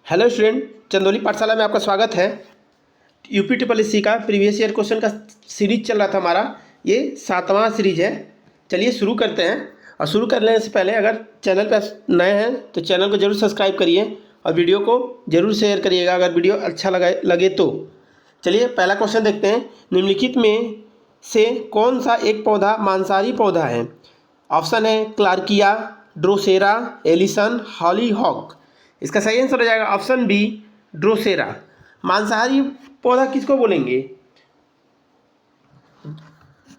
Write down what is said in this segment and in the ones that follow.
Hello student, Chandauli पाठशाला में आपका स्वागत है। यूपी ट्रिपल एससी का प्रीवियस ईयर क्वेश्चन का सीरीज चल रहा था हमारा। ये 7वां सीरीज है। चलिए शुरू करते हैं। और शुरू करने से पहले अगर चैनल पर नए हैं तो चैनल को जरूर सब्सक्राइब करिए और वीडियो को जरूर शेयर करिएगा अगर वीडियो अच्छा लगे तो। चलिए पहला क्वेश्चन देखते हैं। निम्नलिखित में से कौन सा एक पौधा मांसाहारी पौधा है? ऑप्शन है क्लार्किया, ड्रोसेरा, एलिसन, हॉलीहॉक। इसका सही आंसर हो जाएगा ऑप्शन बी, ड्रोसेरा। मांसाहारी पौधा किसको बोलेंगे?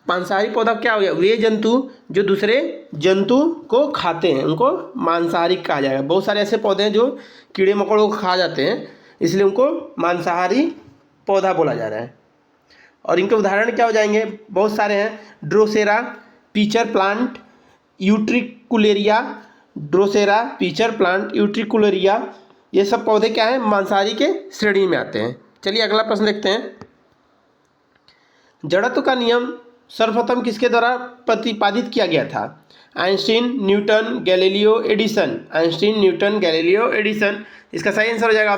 मांसाहारी पौधा क्या हो गया? वे जंतु जो दूसरे जंतु को खाते हैं उनको मांसाहारी कहा जाएगा। बहुत सारे ऐसे पौधे हैं जो कीड़े मकोड़ों को खा जाते हैं, इसलिए उनको मांसाहारी पौधा बोला जा रहा है। और इनके उदाहरण क्या हो जाएंगे? बहुत सारे हैं। Drosera, pitcher plant, utricularia. Drosera, pitcher plant, utricularia, ये सब पौधे क्या हैं? मांसाहारी के श्रेणी में आते हैं। चलिए अगला प्रश्न देखते हैं। जड़त्व का नियम सर्वप्रथम किसके द्वारा प्रतिपादित किया गया था? Einstein, Newton, Galileo, Edison. Einstein, Newton, Galileo, Edison. इसका सही आंसर हो जाएगा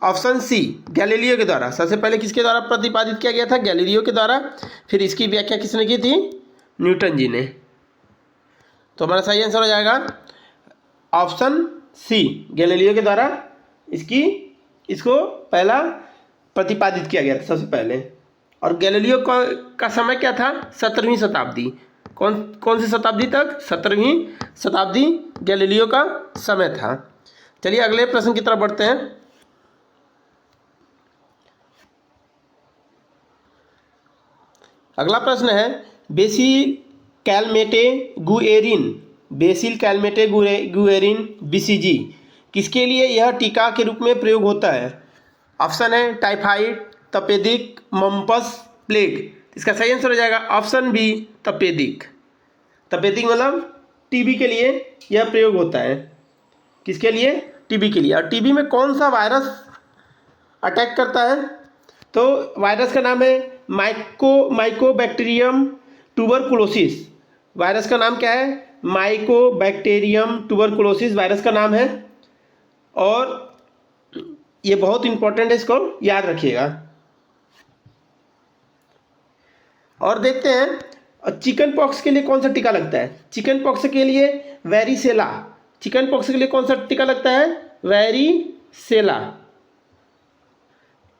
ऑप्शन सी, गैलीलियो के द्वारा। सबसे पहले किसके द्वारा प्रतिपादित किया गया था? गैलीलियो के द्वारा। फिर इसकी व्याख्या किसने की थी? न्यूटन जी ने। तो हमारा सही आंसर हो जाएगा ऑप्शन सी, गैलीलियो के द्वारा इसको पहला प्रतिपादित किया गया था सबसे पहले। और गैलीलियो का समय क्या था? 17वीं शताब्दी। कौन सी शताब्दी तक? 17वीं शताब्दी गैलीलियो का समय था। चलिए अगले प्रश्न की तरफ बढ़ते हैं। अगला प्रश्न है बेसिल कैलमेटे गुएरिन बीसीजी किसके लिए यह टीका के रूप में प्रयोग होता है? ऑप्शन है टाइफाइड, तपेदिक, मम्पस, प्लेग। इसका सही आंसर हो जाएगा ऑप्शन बी, तपेदिक। तपेदिक मतलब टीबी के लिए यह प्रयोग होता है। किसके लिए? टीबी के लिए। और टीबी में कौन सा वायरस अटैक करता है? तो वायरस का नाम है माइकोबैक्टीरियम ट्यूबरकुलोसिस। वायरस का नाम क्या है? माइकोबैक्टीरियम ट्यूबरकुलोसिस वायरस का नाम है। और ये बहुत इंपॉर्टेंट है, इसको याद रखिएगा। और देखते हैं चिकन पॉक्स के लिए कौन सा टीका लगता है? चिकन पॉक्स के लिए वेरिसेला। चिकन पॉक्स के लिए कौन सा टीका लगता है? वेरिसेला।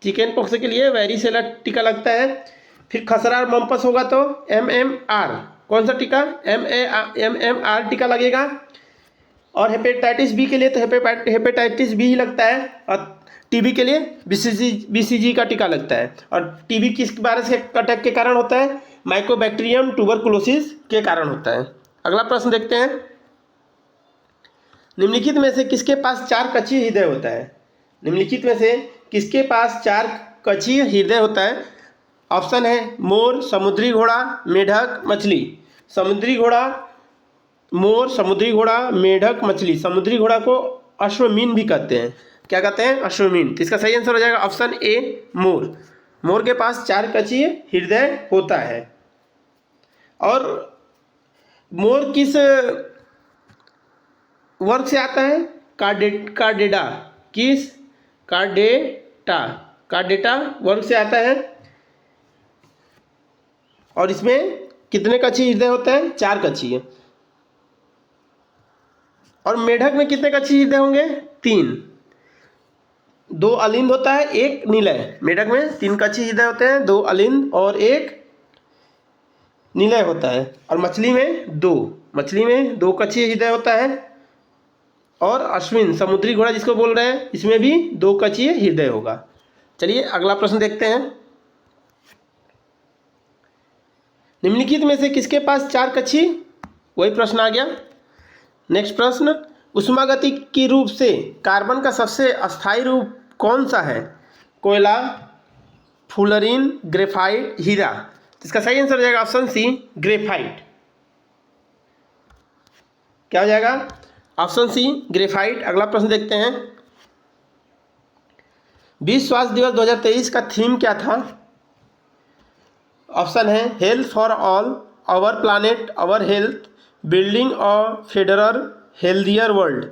चिकन पॉक्स के लिए वेरिसेला टीका लगता है। फिर खसरा और मम्पस होगा तो MMR। कौन सा टीका? MMR टीका लगेगा। और हेपेटाइटिस बी के लिए तो हेपेटाइटिस बी ही लगता है। और टीबी के लिए BCG का टीका लगता है। और टीबी किस वायरस के अटैक के कारण होता है? माइकोबैक्टीरियम ट्यूबरकुलोसिस के कारण होता है। अगला प्रश्न देखते हैं। निम्नलिखित में से किसके पास 4 कक्षीय हृदय होता है? निम्नलिखित में से किसके पास 4 कक्षीय हृदय होता है? ऑप्शन है मोर, समुद्री घोड़ा, मेढक, मछली। समुद्री घोड़ा, मोर, समुद्री घोड़ा, मेढक, मछली। समुद्री घोड़ा को अश्वमीन भी कहते हैं। क्या कहते हैं? अश्वमीन। तो इसका सही आंसर हो जाएगा ऑप्शन ए, मोर। मोर के पास 4 कक्षीय हृदय होता है। और मोर किस वर्ग से आता है? कार्डेटा। किस? कार्डेटा वर्ग से आता है। और इसमें कितने कक्षीय हृदय होते हैं? 4 कक्षीय। और मेढक में कितने कक्षीय हृदय होंगे? 3। 2 अलिंद होता है, 1 निलय। मेढक में 3 कक्षीय हृदय होते हैं, 2 अलिंद और 1 निलय होता है। और मछली में 2 कक्षीय हृदय होता है। और अश्विन, समुद्री घोड़ा जिसको बोल रहे हैं, इसमें भी 2 कक्षीय हृदय होगा। चलिए अगला प्रश्न देखते हैं। निम्नलिखित में से किसके पास 4 कक्षीय? वही प्रश्न आ गया। नेक्स्ट प्रश्न, उष्मागतिकी रूप से कार्बन का सबसे अस्थायी रूप कौन सा है? कोयला, फुलरीन, ग्रेफाइट, हीरा। इसका सही आंसर हो जाएगा ऑप्शन सी, ग्रेफाइट। क्या हो जाएगा? Option C, graphite. अगला प्रश्न देखते हैं। विश्व स्वास्थ्य दिवस 2023 का थीम क्या था? ऑप्शन है health for all, our planet, our health, building a fairer healthier world.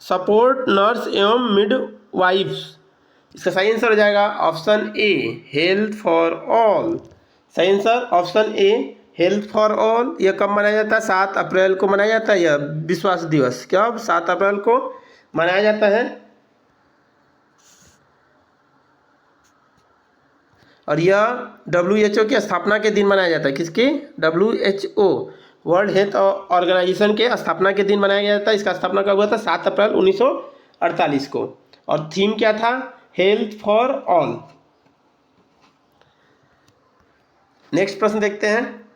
Support nurse एवं मिडवाइफ्स। इसका सही आंसर हो जाएगा option A, health for all. सही answer option A, health for all. यह कब मनाया जाता है? 7 अप्रैल को मनाया जाता है यह विश्वास दिवस। कब? 7 अप्रैल को मनाया जाता है। और यह WHO की स्थापना के दिन मनाया जाता है। किसकी? WHO, वर्ल्ड हेल्थ ऑर्गेनाइजेशन के स्थापना के दिन मनाया जाता है। इसका स्थापना कब हुआ था? 7 अप्रैल 1948 को। और थीम क्या था? Health for all. नेक्स्ट प्रश्न देखते हैं।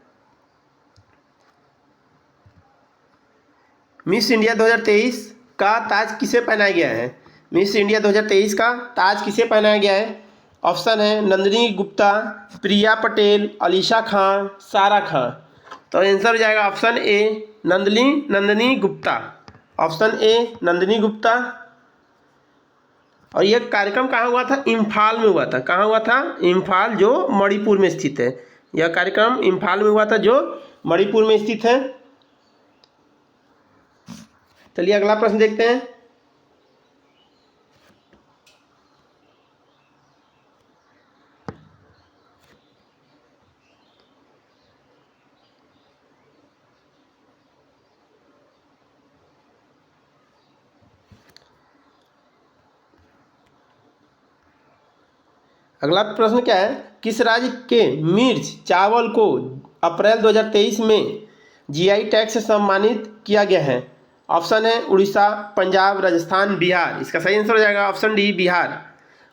मिस इंडिया 2023 का ताज किसे पहनाया गया है? मिस इंडिया 2023 का ताज किसे पहनाया गया है? ऑप्शन है नंदिनी गुप्ता, प्रिया पटेल, अलीशा खान, सारा खान। तो आंसर हो जाएगा option A, Nandini Gupta. Option A, Nandini Gupta. और यह कार्यक्रम कहाँ हुआ था? इम्फाल में हुआ था। कहाँ हुआ था? इम्फाल, जो मणिपुर में स्थित है। यह कार्यक्रम इम्फाल में हुआ था, जो मणिपुर में स्थित है। चलिए अगला प्रश्न देखते हैं। अगला प्रश्न क्या है? किस राज्य के मिर्च चावल को अप्रैल 2023 में GI टैग से सम्मानित किया गया है? ऑप्शन है उड़ीसा, पंजाब, राजस्थान, बिहार। इसका सही आंसर हो जाएगा ऑप्शन डी, बिहार।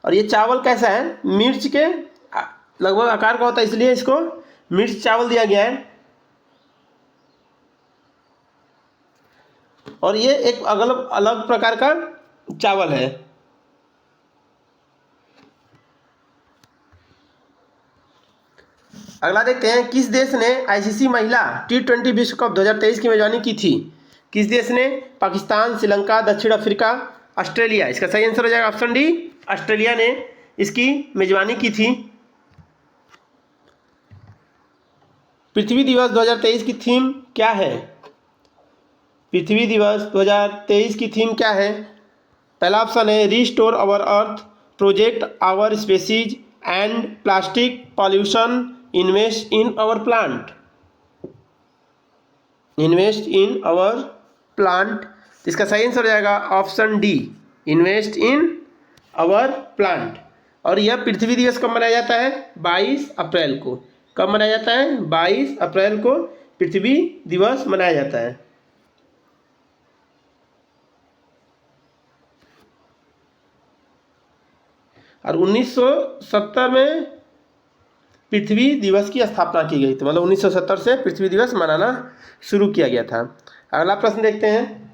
और ये चावल कैसा है? मिर्च के लगभग आकार का होता है, इसलिए इसको मिर्च चावल दिया गया है। और ये एक अलग अलग प्रकार का चावल है। अगला देखते हैं। किस देश ने ICC महिला T20 विश्व कप 2023 की मेजबानी की थी? किस देश ने? पाकिस्तान, श्रीलंका, दक्षिण अफ्रीका, ऑस्ट्रेलिया। इसका सही आंसर हो जाएगा ऑप्शन डी, ऑस्ट्रेलिया ने इसकी मेजबानी की थी। पृथ्वी दिवस 2023 की थीम क्या है? पृथ्वी दिवस 2023 की थीम क्या है? पहला ऑप्शन है restore our earth, project our species and plastic pollution, invest in our plant. Invest in our plant. इसका सही आंसर हो जाएगा option D, invest in our plant. और यह पृथ्वी दिवस कब मनाया जाता है? 22 अप्रैल को। कब मनाया जाता है? 22 अप्रैल को पृथ्वी दिवस मनाया जाता है। और 1970 में पृथ्वी दिवस की स्थापना की गई थी। मतलब 1970 से पृथ्वी दिवस मनाना शुरू किया गया था। अगला प्रश्न देखते हैं।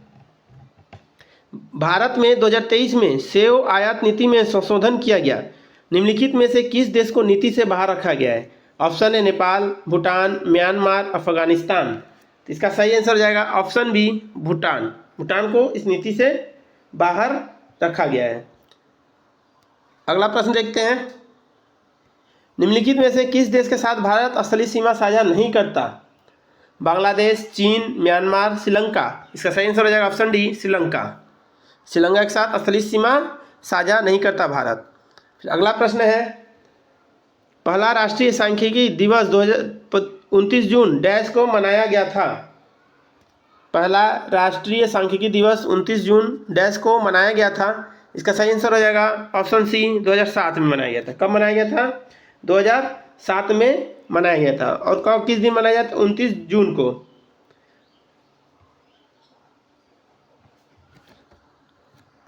भारत में 2023 में सेव आयात नीति में संशोधन किया गया। निम्नलिखित में से किस देश को नीति से बाहर रखा गया है? ऑप्शन है नेपाल, भूटान, म्यांमार, अफगानिस्तान। इसका सही आंसर हो जाएगा ऑप्शन बी, भूटान। भूटान को इस नीति से बाहर रखा गया है। अगला प्रश्न देखते हैं। निम्नलिखित में से किस देश के साथ भारत स्थलीय सीमा साझा नहीं करता? बांग्लादेश, चीन, म्यांमार, श्रीलंका। इसका सही आंसर हो जाएगा ऑप्शन डी, श्रीलंका। श्रीलंका के साथ स्थलीय सीमा साझा नहीं करता भारत। फिर अगला प्रश्न है। पहला राष्ट्रीय सांख्यिकी दिवस 29 जून डैश को मनाया गया था। पहला राष्ट्रीय सांख्यिकी दिवस 29 जून डैश को मनाया गया था। इसका सही आंसर हो जाएगा ऑप्शन सी, 2007 में मनाया गया था। कब मनाया गया था? 2007 में मनाया गया था। और कब, किस दिन मनाया गया था? 29 जून को।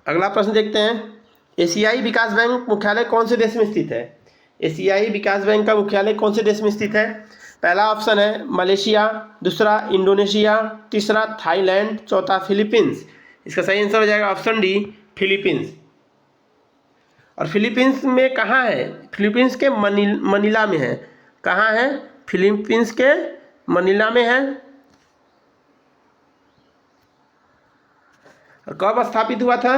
अगला प्रश्न देखते हैं। एशियाई विकास बैंक मुख्यालय कौन से देश में स्थित है? एशियाई विकास बैंक का मुख्यालय कौन से देश में स्थित है? पहला ऑप्शन है मलेशिया, दूसरा इंडोनेशिया, तीसरा थाईलैंड, चौथा फिलीपींस। इसका सही आंसर हो जाएगा ऑप्शन डी, फिलीपींस। और फिलीपींस में कहाँ है? फिलीपींस के मनीला में है। कहाँ है? फिलीपींस के मनीला में है। और कब स्थापित हुआ था?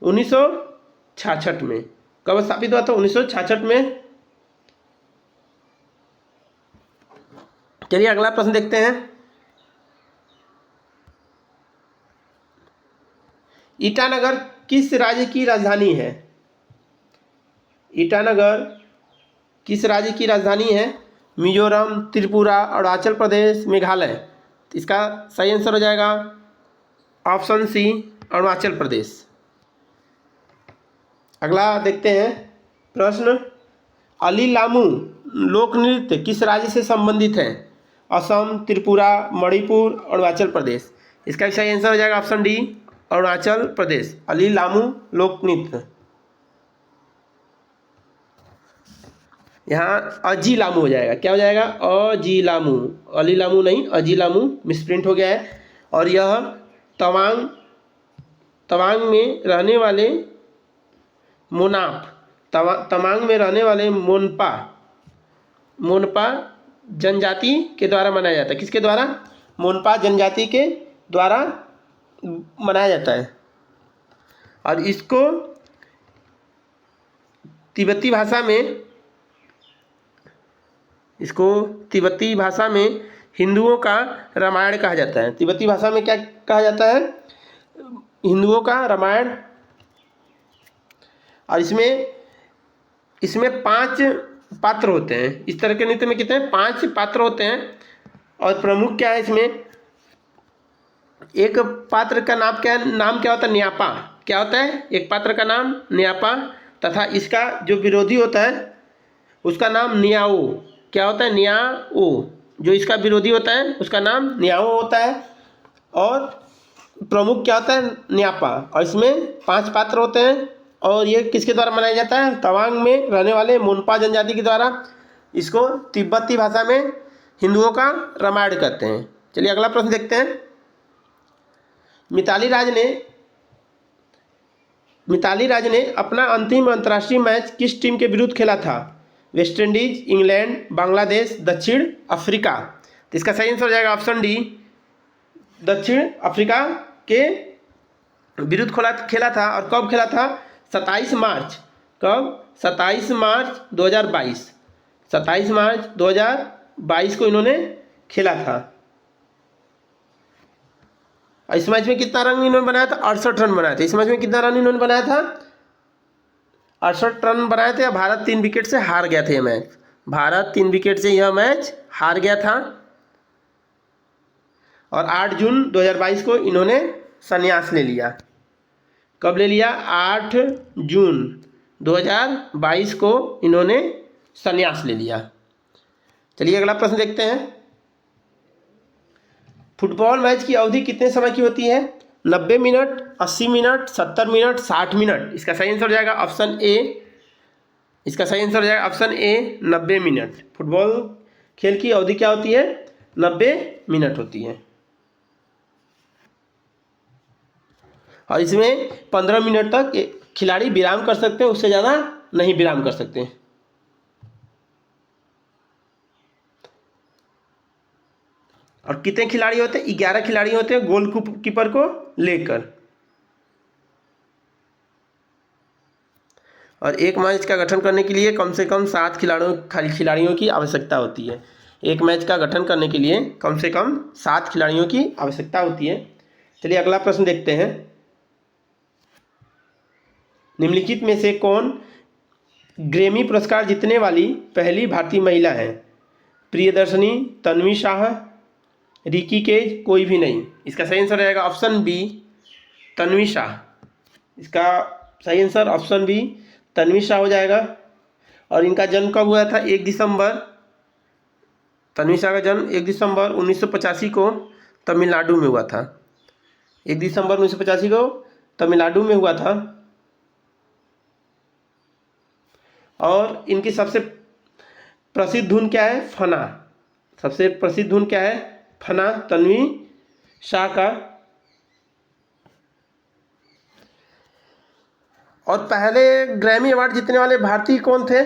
1966 में। कब स्थापित हुआ था? 1966 में। चलिए अगला प्रश्न देखते हैं। ईटानगर किस राज्य की राजधानी है? ईटानगर किस राज्य की राजधानी है? मिजोरम, त्रिपुरा, अरुणाचल प्रदेश, मेघालय। तो इसका सही आंसर हो जाएगा ऑप्शन सी, अरुणाचल प्रदेश। अगला देखते हैं प्रश्न, अली लामू लोक नृत्य किस राज्य से संबंधित है? असम, त्रिपुरा, मणिपुर, अरुणाचल प्रदेश। इसका सही आंसर हो जाएगा option D, Arunachal Pradesh. Ali Lamu लोक नृत्य, यहाँ अजी लामू हो जाएगा। क्या हो जाएगा? अजी लामू, अली लामू नहीं, अजी लामू मिसप्रिंट हो गया है। और यह तवांग में रहने वाले मोनाप, तवांग में रहने वाले मोनपा जनजाति के द्वारा मनाया जाता है। किसके द्वारा? मोनपा जनजाति के द्वारा मनाया जाता है। और इसको तिब्बती भाषा में हिंदुओं का रामायण कहा जाता है। तिब्बती भाषा में क्या कहा जाता है? हिंदुओं का रामायण। और इसमें 5 पात्र होते हैं। इस तरह के नृत्य में कितने? 5 पात्र होते हैं। और प्रमुख क्या है इसमें? एक पात्र का नाम क्या होता है? न्यापा। क्या होता है? एक पात्र का नाम न्यापा, तथा इसका जो विरोधी होता है उसका नाम न्याओ। क्या होता है? न्याओ। जो इसका विरोधी होता है उसका नाम न्याओ होता है। और प्रमुख क्या होता है? न्यापा। और इसमें 5 पात्र होते हैं। और ये किसके द्वारा मनाया जाता है? तवांग में रहने वाले मोनपा जनजाति के द्वारा। इसको तिब्बती भाषा में हिंदुओं का रामायण कहते हैं। चलिए अगला प्रश्न देखते हैं। मिताली राज ने अपना अंतिम अंतर्राष्ट्रीय मैच किस टीम के विरुद्ध खेला था? वेस्ट इंडीज, इंग्लैंड, बांग्लादेश, दक्षिण अफ्रीका। तो इसका सही आंसर हो जाएगा ऑप्शन डी, दक्षिण अफ्रीका के विरुद्ध खेला था। और कब खेला था? 27 मार्च। कब? 27 मार्च 2022। 27 मार्च 2022 को इन्होंने खेला था। इस मैच में कितना रन इन्होंने बनाया था? 68 रन बनाए थे। इस मैच में कितना रन इन्होंने बनाया था? 68 रन बनाए थे। भारत 3 विकेट से हार गया था यह मैच। भारत 3 विकेट से यह मैच हार गया था। और 8 जून 2022 को इन्होंने संन्यास ले लिया। कब ले लिया? 8 जून 2022 को इन्होंने संन्यास ले लिया। चलिए अगला प्रश्न देखते हैं। फुटबॉल मैच की अवधि कितने समय की होती है? 90 मिनट, 80 मिनट, 70 मिनट, 60 मिनट। इसका सही आंसर हो जाएगा ऑप्शन ए। इसका सही आंसर हो जाएगा ऑप्शन ए, 90 मिनट। फुटबॉल खेल की अवधि क्या होती है? 90 मिनट होती है। और इसमें 15 मिनट तक खिलाड़ी विराम कर सकते हैं, उससे ज़्यादा नहीं विराम कर सकते। और कितने खिलाड़ी होते हैं? 11 खिलाड़ी होते हैं गोल कीपर को लेकर। और एक मैच का गठन करने के लिए कम से कम 7 खिलाड़ियों की आवश्यकता होती है। एक मैच का गठन करने के लिए कम से कम 7 खिलाड़ियों की आवश्यकता होती है। चलिए अगला प्रश्न देखते हैं। निम्नलिखित में से कौन ग्रैमी पुरस्कार जीतने वाली पहली भारतीय महिला है? प्रियदर्शनी, तन्वी शाह, रिकी केज, कोई भी नहीं। इसका सही आंसर रहेगा ऑप्शन बी, तन्वी शाह। इसका सही answer option B, Tanvi Shah हो जाएगा। और इनका जन्म कब हुआ था? 1 दिसंबर। तन्वी शाह का जन्म 1 दिसंबर 1985 को तमिलनाडु में हुआ था। 1 दिसंबर 1985 को तमिलनाडु में हुआ था। और इनकी सबसे प्रसिद्ध धुन क्या है? फना। सबसे प्रसिद्ध धुन क्या है? फना, तन्वी शाह का। और पहले ग्रैमी अवार्ड जीतने वाले भारतीय कौन थे?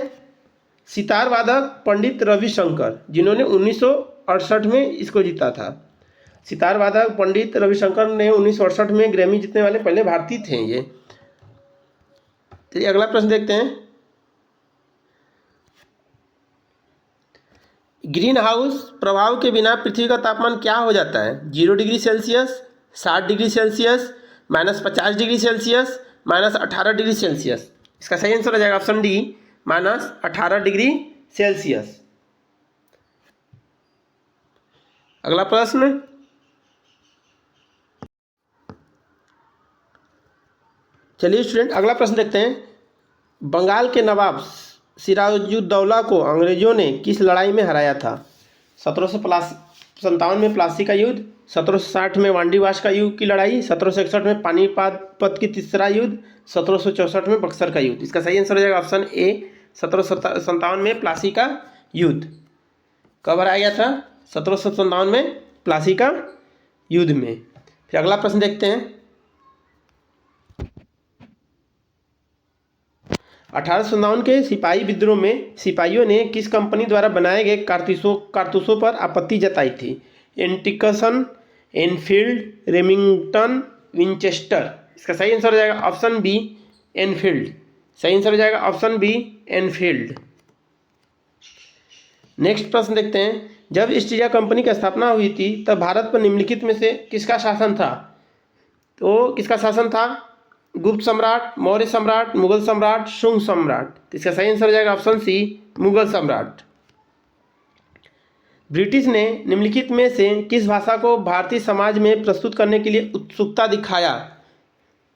सितार वादक पंडित रविशंकर, जिन्होंने 1968 में इसको जीता था। सितार वादक पंडित रविशंकर ने 1968 में ग्रैमी जीतने वाले पहले भारतीय थे ये। चलिए अगला प्रश्न देखते हैं। ग्रीन हाउस प्रभाव के बिना पृथ्वी का तापमान क्या हो जाता है? 0 degree Celsius, 60 degree Celsius, -50 degree Celsius, -18 degree Celsius. इसका सही आंसर हो जाएगा ऑप्शन डी, -18 डिग्री सेल्सियस। अगला प्रश्न, चलिए स्टूडेंट अगला प्रश्न देखते हैं। बंगाल के नवाब सिराजुद्दौला को अंग्रेजों ने किस लड़ाई में हराया था? 1757 में प्लासी का युद्ध, 1760 में वांडीवाश का युद्ध की लड़ाई, 1761 में पानीपत की तीसरा युद्ध, 1764 में बक्सर का युद्ध। इसका सही आंसर हो जाएगा ऑप्शन ए, 1757 में प्लासी का युद्ध। कब हराया गया था? 1757 में प्लासी का युद्ध में। फिर अगला प्रश्न देखते हैं। 1859 के सिपाही विद्रोह में सिपाहियों ने किस कंपनी द्वारा बनाए गए कारतूसों पर आपत्ति जताई थी? एंटिकसन, एनफील्ड, रेमिंगटन, विंचेस्टर। इसका सही आंसर हो जाएगा ऑप्शन बी, एनफील्ड। सही आंसर हो जाएगा ऑप्शन बी, एनफील्ड। नेक्स्ट प्रश्न देखते हैं। जब ईस्ट इंडिया कंपनी की स्थापना हुई थी तब भारत पर निम्नलिखित में से किसका शासन था? तो किसका शासन था? गुप्त सम्राट, मौर्य सम्राट, मुगल सम्राट, शुंग सम्राट। इसका सही आंसर हो जाएगा ऑप्शन सी, मुगल सम्राट। ब्रिटिश ने निम्नलिखित में से किस भाषा को भारतीय समाज में प्रस्तुत करने के लिए उत्सुकता दिखाया?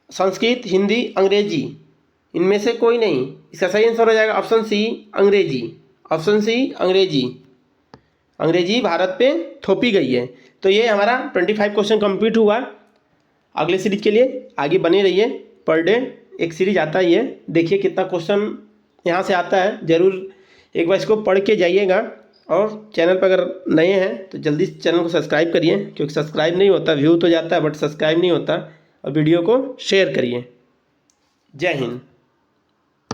संस्कृत, हिंदी, अंग्रेजी। इनमें से कोई नहीं। इसका सही आंसर हो जाएगा ऑप्शन सी, अंग्रेजी। ऑप्शन सी, अंग्रेजी। अंग्रेजी भारत पे थोपी गई है। तो ये हमारा 25 क्वेश्चन कंप्लीट हुआ। अगले सीरीज के लिए आगे बने रहिए। पर डे एक सीरीज आता ही है, देखिए कितना क्वेश्चन यहाँ से आता है। ज़रूर एक बार इसको पढ़ के जाइएगा। और चैनल पर अगर नए हैं तो जल्दी चैनल को सब्सक्राइब करिए, क्योंकि सब्सक्राइब नहीं होता, व्यू तो जाता है बट सब्सक्राइब नहीं होता। और वीडियो को शेयर करिए। जय हिंद।